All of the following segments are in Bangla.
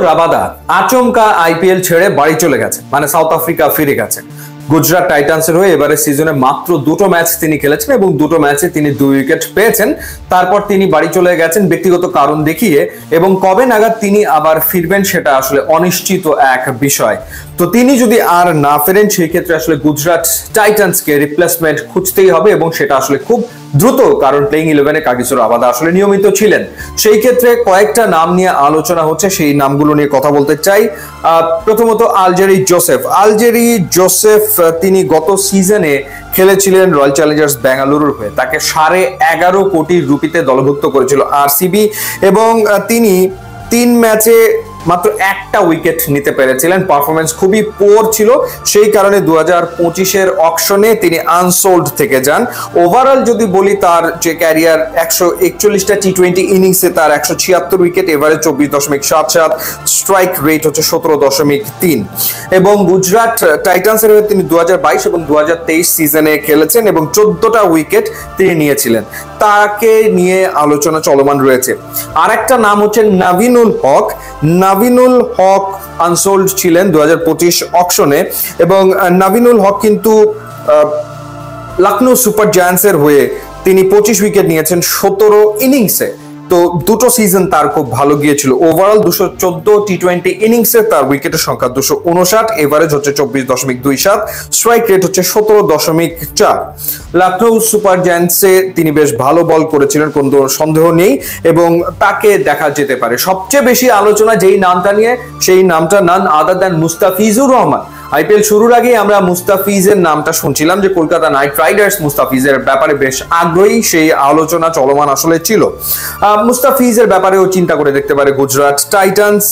রাবাদা আচমকা আইপিএল ছেড়ে বাড়ি চলে গেছে, মানে সাউথ আফ্রিকা ফিরে গেছে। গুজরাট টাইটান্সের হয়ে এবারে সিজনে মাত্র দুটো ম্যাচ তিনি খেলেছেন এবং দুটো ম্যাচে তিনি 2 উইকেট পেয়েছেন। তারপর তিনি বাড়ি চলে গেছেন ব্যক্তিগত কারণ দেখিয়ে, এবং কবে নাগাদ তিনি আবার ফিরবেন সেটা আসলে অনিশ্চিত এক বিষয়। তো তিনি যদি আর না ফেরেন সেই ক্ষেত্রে আসলে গুজরাট টাইটান্সকে রিপ্লেসমেন্ট খুঁজতেই হবে, এবং সেটা আসলে খুব দ্রুত, কারণ প্লেইং 11-এ কাগিসো রাবাদা আসলে নিয়মিত ছিলেন। সেই ক্ষেত্রে কয়েকটা নাম নিয়ে আলোচনা হচ্ছে, সেই নামগুলো নিয়ে কথা বলতে চাই। প্রথমত আলজেরি জোসেফ তিনি গত সিজনে খেলেছিলেন রয়্যাল চ্যালেঞ্জার্স বেঙ্গালুরুর হয়ে। তাকে 11.5 কোটি রুপিতে দলভুক্ত করেছিল আরসিবি, এবং তিনি 3 ম্যাচে মাত্র একটা উইকেট নিতে পেরেছিলেন। পারফরমেন্স খুবই পোর ছিল, সেই কারণে 2025-এর অকশনে তিনি আনসোল্ড থেকে যান। ওভারঅল যদি বলি, তার যে ক্যারিয়ার 141টা টি20 ইনিংসে তার 176 উইকেট, এভারেজ 24.77, স্ট্রাইক রেট হচ্ছে 17.3। এবং গুজরাট টাইটান্সের হয়ে তিনি 2022 এবং 2023 সিজনে খেলেছেন এবং 14টা উইকেট তিনি নিয়েছিলেন। তাকে নিয়ে আলোচনা চলমান রয়েছে। আরেকটা নাম হচ্ছে নাভিনুল হক আনসোল্ড ছিলেন 2025 অকশনে, এবং নাভিনুল হক কিন্তু লখনৌ সুপার জায়ান্টসের হয়ে তিনি 25 উইকেট নিয়েছেন 17 ইনিংসে। তো দুটো সিজন তার খুব ভালো গিয়েছিল। ওভারঅল 214 টি20 ইনিংসে তার উইকেটের সংখ্যা 259, এভারেজ হচ্ছে 24.27, স্ট্রাইক রেট হচ্ছে 17.4। লখনৌ সুপার জায়ান্টসে তিনি বেশ ভালো বল করেছিলেন, কোনো সন্দেহ নেই, এবং তাকে দেখা যেতে পারে। সবচেয়ে বেশি আলোচনা যেই নামটা নিয়ে, সেই নামটা none other than Mustafizur Rahman. IPL শুরুর আগেই আমরা মুস্তাফিজের নামটা শুনছিলাম যে কলকাতা নাইট রাইডার্স মুস্তাফিজের ব্যাপারে বেশ আগ্রহী, সেই আলোচনা চলমান আসলে ছিল। মুস্তাফিজের ব্যাপারেও চিন্তা করে দেখতে পারে গুজরাট টাইটান্স।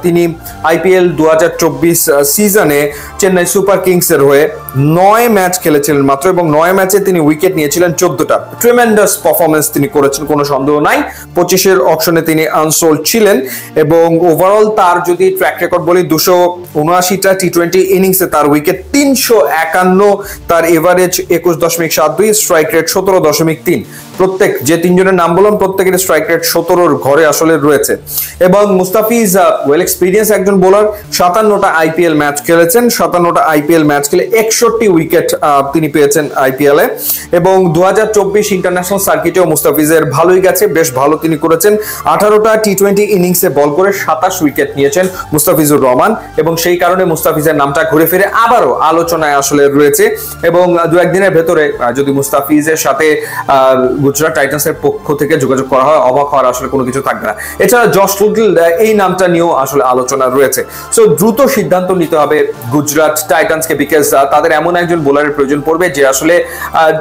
তিনি আইপিএল 2024 সিজনে চেন্নাই সুপার কিংসের হয়ে 9 ম্যাচ খেলেছিলেন মাত্র, এবং 9 ম্যাচে তিনি উইকেট নিয়েছিলেন 14টা। ট্রেমেন্ডাস পারফরমেন্স তিনি করেছেন, কোনো সন্দেহ নাই। 25-এর অকশনে তিনি আনসোল্ড ছিলেন, এবং ওভারঅল তার যদি ট্র্যাক রেকর্ড বলি, 279টা টি20 ইনিংসে তার উইকেট 351, তার এভারেজ 21.72, স্ট্রাইক রেট 17.3। প্রত্যেক যে 3 জনের নাম বললাম প্রত্যেকের স্ট্রাইক রেট 17-র ঘরে আসলে রয়েছে। এবং মুস্তাফিজ ওয়েল এক্সপিরিয়েন্স একজন বোলার, 57টা আইপিএল ম্যাচ খেলেছেন, 57টা আইপিএল ম্যাচ খেলে 61 উইকেট তিনি পেয়েছেন আইপিএল এ। এবং 2024 ইন্টারন্যাশনাল সার্কিটেও মুস্তাফিজের ভালোই গেছে, বেশ ভালো তিনি করেছেন। 18টা টি20 ইনিংসে বল করে 27 উইকেট নিয়েছেন মুস্তাফিজুর রহমান, এবং সেই কারণে মুস্তাফিজের নামটা ঘুরে ফিরে আবারও আলোচনায় আসলে রয়েছে। এবং 2-1 দিনের ভেতরে যদি মুস্তাফিজের সাথে গুজরাট টাইটান্সের পক্ষ থেকে যোগাযোগ করা হয়, অবাক হওয়ার আসলে কোনো কিছু থাকবে না। এছাড়া জশ টুটল এই নামটা নিয়েও আসলে আলোচনা রয়েছে। সো দ্রুত সিদ্ধান্ত নিতে হবে গুজরাট টাইটান্সকে, বিকজ তাদের এমন একজন বোলারের প্রয়োজন পড়বে যে আসলে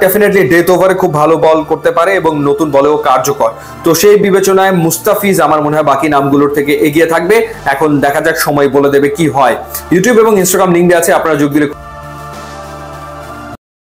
ডেফিনেটলি ডেথ ওভারে খুব ভালো বল করতে পারে এবং নতুন বলেও কার্যকর। তো সেই বিবেচনায় মুস্তাফিজ আমার মনে হয় বাকি নামগুলোর থেকে এগিয়ে থাকবে। এখন দেখা যাক, সময় বলে দেবে কি হয়। ইউটিউব এবং ইনস্টাগ্রাম লিঙ্ক দেওয়া আছে, আপনারা যোগ দিলে